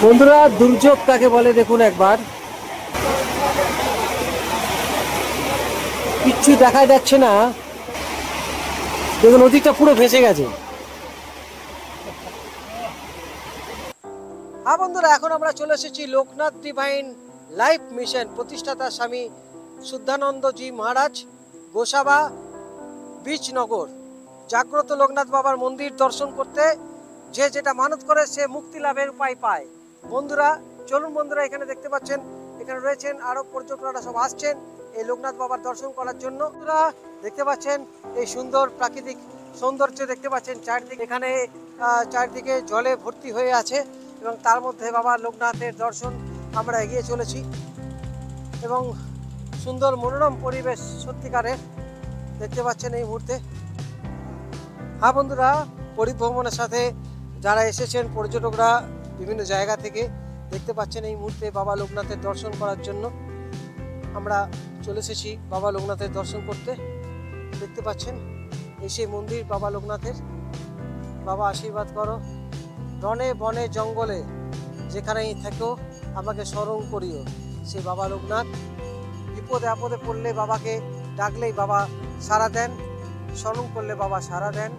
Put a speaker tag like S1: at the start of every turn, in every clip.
S1: বন্ধুরা দুর্যোগ কাকে বলে দেখুন একবার, কিচ্ছু দেখা যাচ্ছে না। দেখুন নদীটা পুরো ভেসে গেছে। হ্যাঁ বন্ধুরা, এখন আমরা চলে এসেছি লোকনাথ ডিভাইন লাইফ মিশন প্রতিষ্ঠাতা স্বামী শুদ্ধানন্দজি মহারাজ গোসাবা বীজনগর জাগ্রত লোকনাথ বাবার মন্দির দর্শন করতে। যে যেটা মানত করে সে মুক্তি লাভের উপায় পায়। বন্ধুরা চলুন, বন্ধুরা এখানে দেখতে পাচ্ছেন, এখানে রয়েছেন আরো পর্যটকরা সব আসছেন এই লোকনাথ বাবার দর্শন করার জন্য। বন্ধুরা দেখতে পাচ্ছেন এই সুন্দর প্রাকৃতিক সৌন্দর্য দেখতে পাচ্ছেন চারদিকে, এখানে চারদিকে জলে ভর্তি হয়ে আছে এবং তার মধ্যে বাবা লোকনাথের দর্শন আমরা এগিয়ে চলেছি এবং সুন্দর মনোরম পরিবেশ সত্যিকারের দেখতে পাচ্ছেন এই মুহূর্তে। হ্যাঁ বন্ধুরা, পরিভ্রমণের সাথে যারা এসেছেন পর্যটকরা বিভিন্ন জায়গা থেকে দেখতে পাচ্ছেন এই মুহূর্তে বাবা লোকনাথের দর্শন করার জন্য আমরা চলে এসেছি বাবা লোকনাথের দর্শন করতে। দেখতে পাচ্ছেন এই সেই মন্দির বাবা লোকনাথের। বাবা আশীর্বাদ করো, রনে বনে জঙ্গলে যেখানেই থেকো আমাকে স্মরণ করিও। সেই বাবা লোকনাথ বিপদে আপদে পড়লে বাবাকে ডাকলেই বাবা সাড়া দেন, স্মরণ করলে বাবা সাড়া দেন।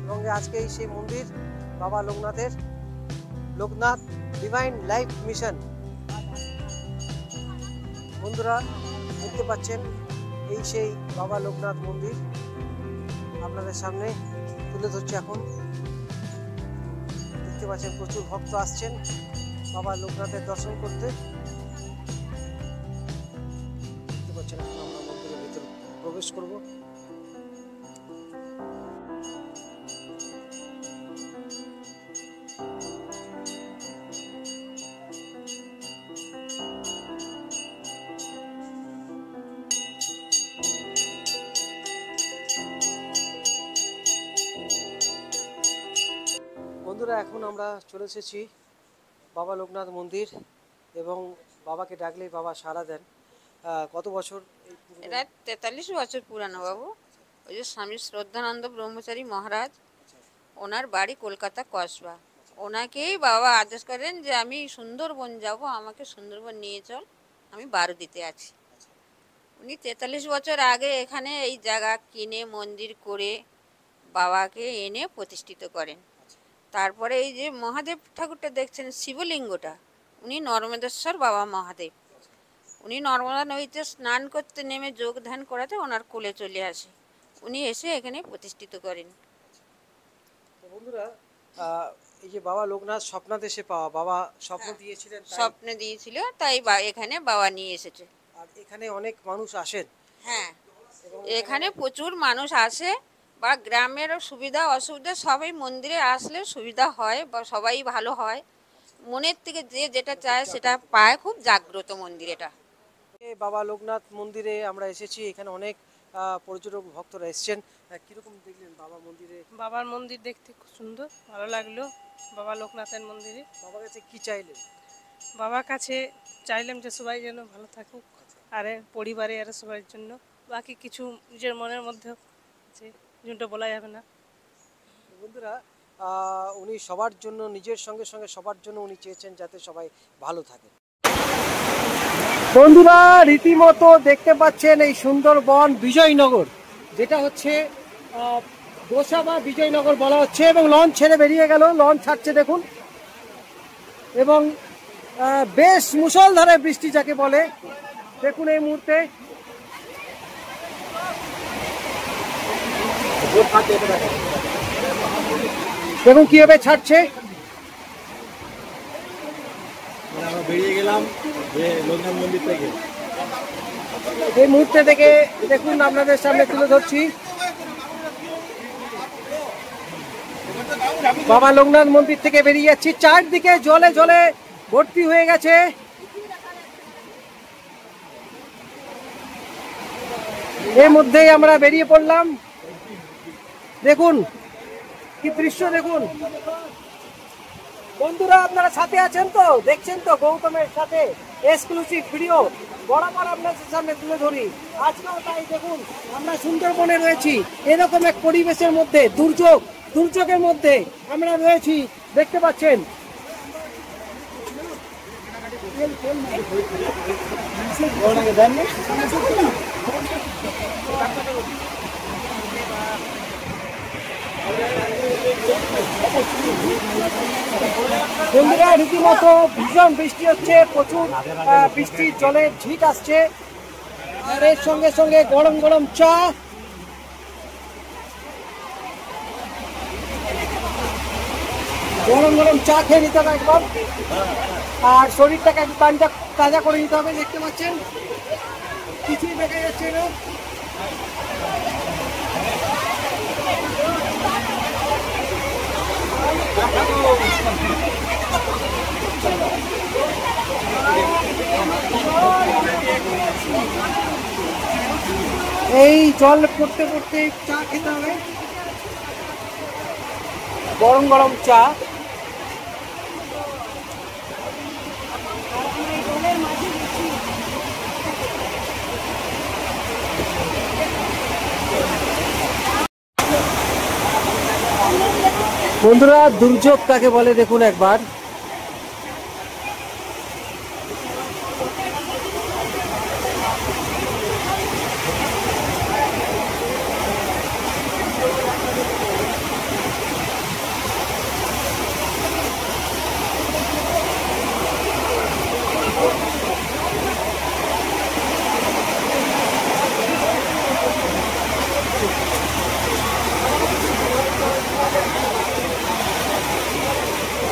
S1: এবং আজকে এই সেই মন্দির বাবা লোকনাথের, লোকনাথ ডিভাইন লাইফ মিশন। বন্ধুরা দেখতে পাচ্ছেন এই সেই বাবা লোকনাথ মন্দির আপনাদের সামনে তুলে ধরছে। এখন দেখতে পাচ্ছেন প্রচুর ভক্ত আসছেন বাবা লোকনাথের দর্শন করতে। দেখতে পাচ্ছেন এখন আমরা মন্দিরের ভিতরে প্রবেশ করব। বন্ধুরা এখন আমরা চলে এসেছি বাবা লোকনাথ মন্দির এবং বাবাকে ডাকলেই বাবা সাড়া দেন। কত বছর?
S2: এটা 43 বছর পুরানো বাবু। ওই যে স্বামী শ্রদ্ধানন্দ ব্রহ্মচারী মহারাজ, ওনার বাড়ি কলকাতা কসবা। ওনাকেই বাবা আদেশ করেন যে আমি সুন্দরবন যাব, আমাকে সুন্দরবন নিয়ে চল, আমি বারুদিতে আছি। উনি 43 বছর আগে এখানে এই জায়গা কিনে মন্দির করে বাবাকে এনে প্রতিষ্ঠিত করেন। তারপরে এই যে মহাদেব ঠাকুরটা দেখছেন শিবলিঙ্গটা, উনি নর্মদেশ্বর বাবা মহাদেব। উনি নর্মদা নদীতে স্নান করতে নেমে যোগ ধ্যান করাতে ওনার কোলে চলে আসে, উনি এসে এখানে প্রতিষ্ঠিত করেন।
S1: বন্ধুরা এই যে বাবা লোকনাথ স্বপ্নাদেশে পাওয়া, বাবা স্বপ্ন দিয়েছিলেন,
S2: স্বপ্নে দিয়েছিল তাই এখানে বাবা নিয়ে এসেছে।
S1: আর এখানে অনেক মানুষ আসেন।
S2: হ্যাঁ, এখানে প্রচুর মানুষ আসে, বা গ্রামের সুবিধা অসুবিধা সবাই মন্দিরে আসলে সুবিধা হয় বা সবাই ভালো হয়। মনের থেকে যে যেটা চায় সেটা পায়। খুব জাগ্রত মন্দির এটা।
S1: বাবা লোকনাথ মন্দিরে আমরা এসেছি, এখানে অনেক পর্যটক ভক্তরা এসেছেন। কিরকম দেখলেন বাবা মন্দিরে?
S3: বাবার মন্দির দেখতে খুব সুন্দর, ভালো লাগলো। বাবা লোকনাথের মন্দিরে
S1: বাবার কাছে কি চাইলেন?
S3: বাবার কাছে চাইলাম যে সবাই যেন ভালো থাকুক, আর পরিবারে আর সবার জন্য। বাকি কিছু নিজের মনের মধ্যে আছে, যেটা বলা যাবে না।
S1: বন্ধুরা উনি সবার জন্য, নিজের সঙ্গে সঙ্গে সবার জন্য উনি চেয়েছেন যাতে সবাই ভালো থাকে। বন্ধুরা রীতিমতো দেখতে পাচ্ছেন এই সুন্দরবন বিজয়নগর, যেটা হচ্ছে গোসাবা বিজয়নগর বলা হচ্ছে, এবং লঞ্চ ছেড়ে বেরিয়ে গেল, লঞ্চ ছাড়ছে দেখুন। এবং বেশ মুষলধারে বৃষ্টি যাকে বলে দেখুন এই মুহূর্তে। দেখুন কিভাবে ছাড়ছে।
S4: আমরা বেরিয়ে গেলাম লোকনাথ মন্দির থেকে।
S1: এই মুহূর্তে থেকে দেখুন আপনাদের সামনে তুলে ধরছি বাবা লোকনাথ মন্দির থেকে বেরিয়ে যাচ্ছি। চারদিকে জলে জলে ভর্তি হয়ে গেছে। এর মধ্যেই আমরা বেরিয়ে পড়লাম। দেখুন কি দৃশ্য দেখুন। বন্ধুরা আপনারা সাথে আছেন তো, দেখছেন তো গৌতমের সাথে এক্সক্লুসিভ ভিডিও বরাবর আপনাদের সামনে তুলে ধরি। আজকেও তাই দেখুন আমরা সুন্দরবনে রয়েছি, এরকম এক পরিবেশের মধ্যে, দুর্যোগের মধ্যে আমরা রয়েছি, দেখতে পাচ্ছেন। বন্ধুরা রীতিমতো ভীষণ বৃষ্টি হচ্ছে, প্রচুর বৃষ্টির জলের ঝিট আসছে, আর এর সঙ্গে সঙ্গে গরম গরম চা। গরম গরম চা খেয়ে নিতে হবে একদম, আর শরীরটাকে একটু তাজা তাজা করে নিতে হবে। দেখতে পাচ্ছেন কিছুই দেখা যাচ্ছে না। এই জল পড়তে পড়তে চা খেতে হবে, গরম গরম চা। বন্ধুরা দুর্যোগ কাকে বলে দেখুন একবার।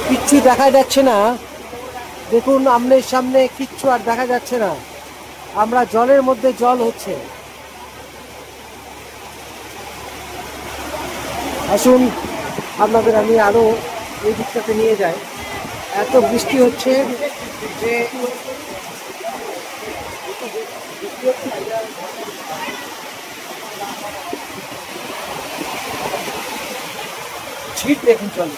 S1: কিচ্ছু দেখা যাচ্ছে না, দেখুন আমনের সামনে কিচ্ছু আর দেখা যাচ্ছে না, আমরা জলের মধ্যে জল হচ্ছে। আসুন আপনাদের আমি আরো এই দিকটাতে নিয়ে যাই। এত বৃষ্টি হচ্ছে যে ছিট দেখুন চলে।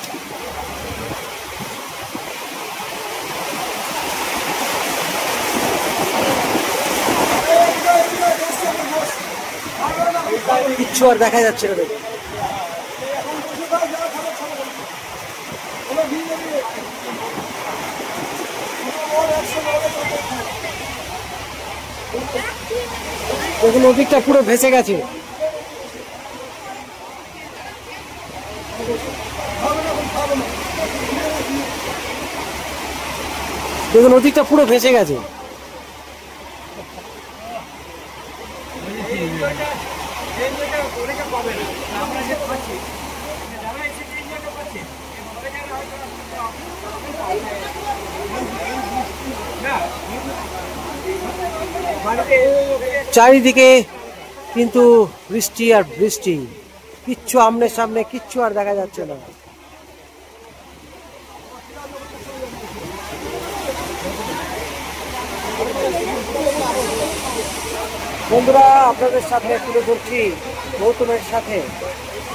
S1: কিচ্ছু আর দেখা যাচ্ছে না। দেখুন ওদিকটা পুরো ভেসে গেছে। দেখুন ওদিকটা পুরো ভেসে গেছে। চারিদিকে কিন্তু বৃষ্টি আর বৃষ্টি, কিচ্ছু আমনের সামনে কিচ্ছু আর দেখা যাচ্ছে না। বন্ধুরা আপনাদের সামনে তুলে ধরছি গৌতমের সাথে।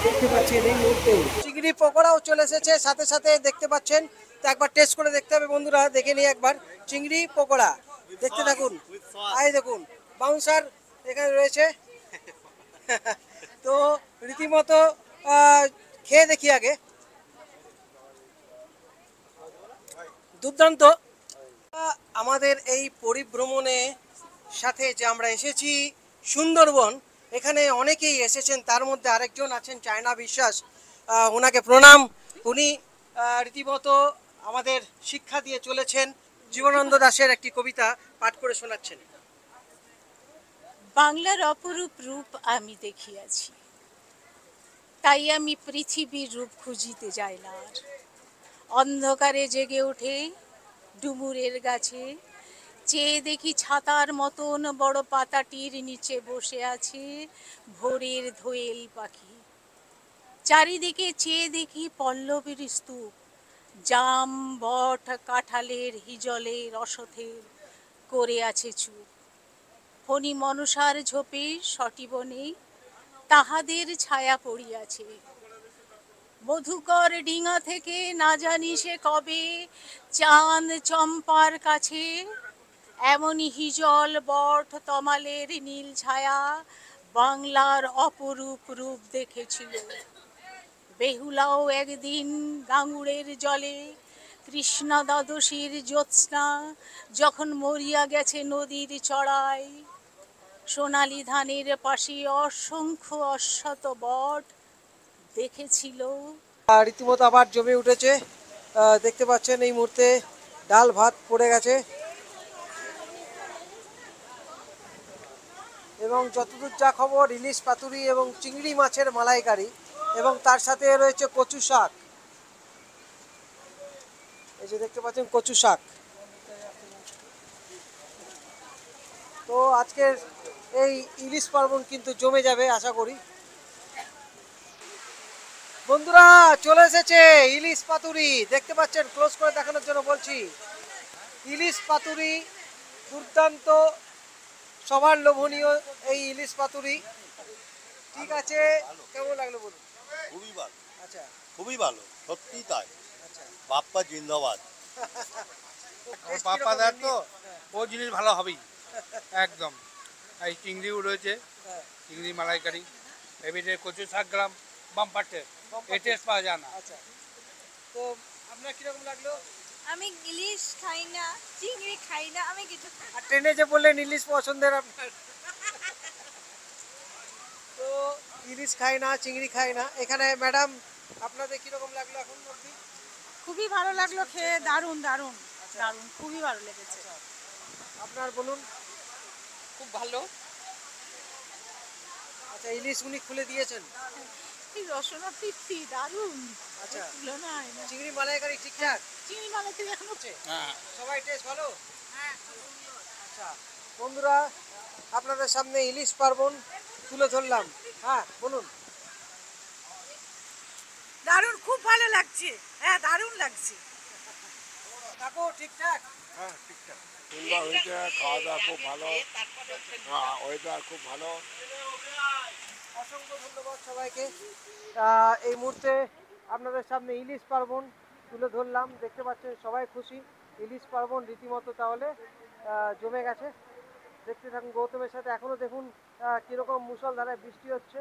S1: দেখতে পাচ্ছেন এই মুহূর্তে চিংড়ি পকোড়াও চলে এসেছে, সাথে সাথে দেখতে পাচ্ছেন। তো একবার টেস্ট করে দেখতে হবে বন্ধুরা, দেখে নিই একবার চিংড়ি পকোড়া। দেখতে থাকুন, এই দেখুন বাউন্সার এখানে রয়েছে। তো রীতিমতো খেয়ে দেখি আগে। দুর্দান্ত। আমাদের এই পরিভ্রমণে সাথে যে আমরা এসেছি সুন্দরবন, এখানে অনেকেই এসেছেন, তার মধ্যে আরেকজন আছেন চায়না বিশ্বাস, ওনাকে প্রণাম। উনি রীতিমতো আমাদের শিক্ষা দিয়ে চলেছেন। জীবনানন্দ দাশের একটি কবিতা পাঠ করে শোনাচ্ছেন।
S5: বাংলার অপরূপ রূপ আমি দেখিয়াছি, তাই আমি পৃথিবীর রূপ খুঁজিতে যাই না আর। অন্ধকারে জেগে ওঠে ডুমুরের গাছে, চেয়ে দেখি ছাতার মতন বড় পাতাটির নিচে বসে আছে ভোরের দোয়েল পাখি। চারিদিকে চেয়ে দেখি পল্লবীর স্তূপ, জাম বট কাঁঠালের হিজলের রসথের করে আছে চুপ। ফণি মনসার ঝোপে সটিবনে তাহাদের ছায়া পড়িয়াছে। মধুকর ডিঙা থেকে না জানি সে কবে চাঁদ চম্পার কাছে এমনই হিজল বট তমালের নীল ছায়া বাংলার অপরূপ রূপ দেখেছিল। বেহুলাও একদিন গাঙ্গুড়ের জলে কৃষ্ণা দ্বাদশীর জ্যোৎস্না যখন মরিয়া গেছে নদীর চড়াই, সোনালি ধানের পাশে অসংখ্য অশ্বত বট দেখেছিল।
S1: রীতিমতো আবার জমে উঠেছে। দেখতে পাচ্ছেন এই মুহূর্তে ডাল ভাত পড়ে গেছে এবং যতদূর যা খবর ইলিশ পাতুরি এবং চিংড়ি মাছের মালাইকারি এবং তার সাথে রয়েছে কচু শাক। এই যে দেখতে পাচ্ছেন কচু শাক। তো আজকের এই ইলিশ পার্বণ কিন্তু জমে যাবে আশা করি। বন্ধুরা চলে এসেছে ইলিশ পাতুরি, দেখতে পাচ্ছেন, ক্লোজ করে দেখানোর জন্য বলছি। ইলিশ পাতুরি দুর্দান্ত, সবার লোভনীয় এই ইলিশ পাতুরি। ঠিক আছে, কেমন লাগলো বলুন?
S6: খুবই ভালো,
S1: আচ্ছা
S6: খুবই ভালো, সত্যি তাই।
S1: আচ্ছা
S6: বাপ্পা জিন্দাবাদ।
S1: বাপ্পা
S7: বাপ্পাদার তো ও জিনিস ভালো হবেই একদম। এই চিংড়িও রয়েছে,
S1: হ্যাঁ,
S7: চিংড়ি মালাইকারি, এবিটে কচু শাক গ্রাম বাম্পার টেস্ট, এই টেস্ট পাওয়া যায় না।
S1: আচ্ছা তো আপনার কিরকম লাগলো?
S8: আমি ইলিশ খাই না, চিংড়ি খাই না, আমি কিছু খাই না।
S1: আর ট্রেনে যে বললেন ইলিশ পছন্দের আপনার, তো ইলিশ খায় না, চিংড়ি খায় না। এখানে ম্যাডাম আপনাদের কিরকম লাগলো এখন অবধি?
S3: খুবই ভালো লাগলো খেয়ে, দারুণ দারুণ দারুণ, খুবই ভালো লেগেছে।
S1: আপনার বলুন।
S2: খুব ভালো।
S1: আচ্ছা ইলিশ উনি খুলে দিয়েছেন।
S5: এই রসনা তৃপ্তি দারুণ,
S1: আচ্ছা
S5: তুলনা হয় না।
S1: চিংড়ি মালাইকারি ঠিকঠাক
S5: চিংড়ি মালাইকারি এখন
S1: হচ্ছে? সবাই টেস্ট ভালো? আচ্ছা বন্ধুরা আপনাদের সামনে ইলিশ পার্বণ তুলে ধরলাম। হ্যাঁ বলুন।
S3: দারুণ, খুব ভালো লাগছে, হ্যাঁ দারুণ লাগছে।
S1: কাকু ঠিকঠাক?
S9: সুন্দর হয়েছে, খাওয়া দাওয়া খুব ভালো, ওয়েদার খুব ভালো।
S1: অসংখ্য ধন্যবাদ সবাইকে। এই মুহূর্তে আপনাদের সামনে ইলিশ পার্বণ তুলে ধরলাম, দেখতে পাচ্ছেন সবাই খুশি। ইলিশ পার্বণ রীতিমতো তাহলে জমে গেছে। দেখতে থাকুন গৌতমের সাথে। এখনও দেখুন কীরকম মুষলধারে বৃষ্টি হচ্ছে।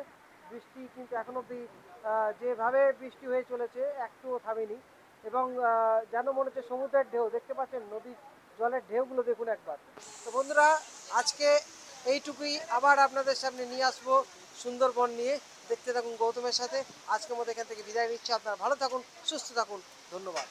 S1: বৃষ্টি কিন্তু এখন অবধি যেভাবে বৃষ্টি হয়ে চলেছে একটুও থামেনি এবং যেন মনে হচ্ছে সমুদ্রের ঢেউ। দেখতে পাচ্ছেন নদীর জলের ঢেউগুলো দেখুন একবার। তো বন্ধুরা আজকে এইটুকুই, আবার আপনাদের সামনে নিয়ে আসবো সুন্দরবন নিয়ে। দেখতে থাকুন গৌতমের সাথে। আজকের মতো এখান থেকে বিদায় নিচ্ছি। আপনারা ভালো থাকুন, সুস্থ থাকুন, ধন্যবাদ।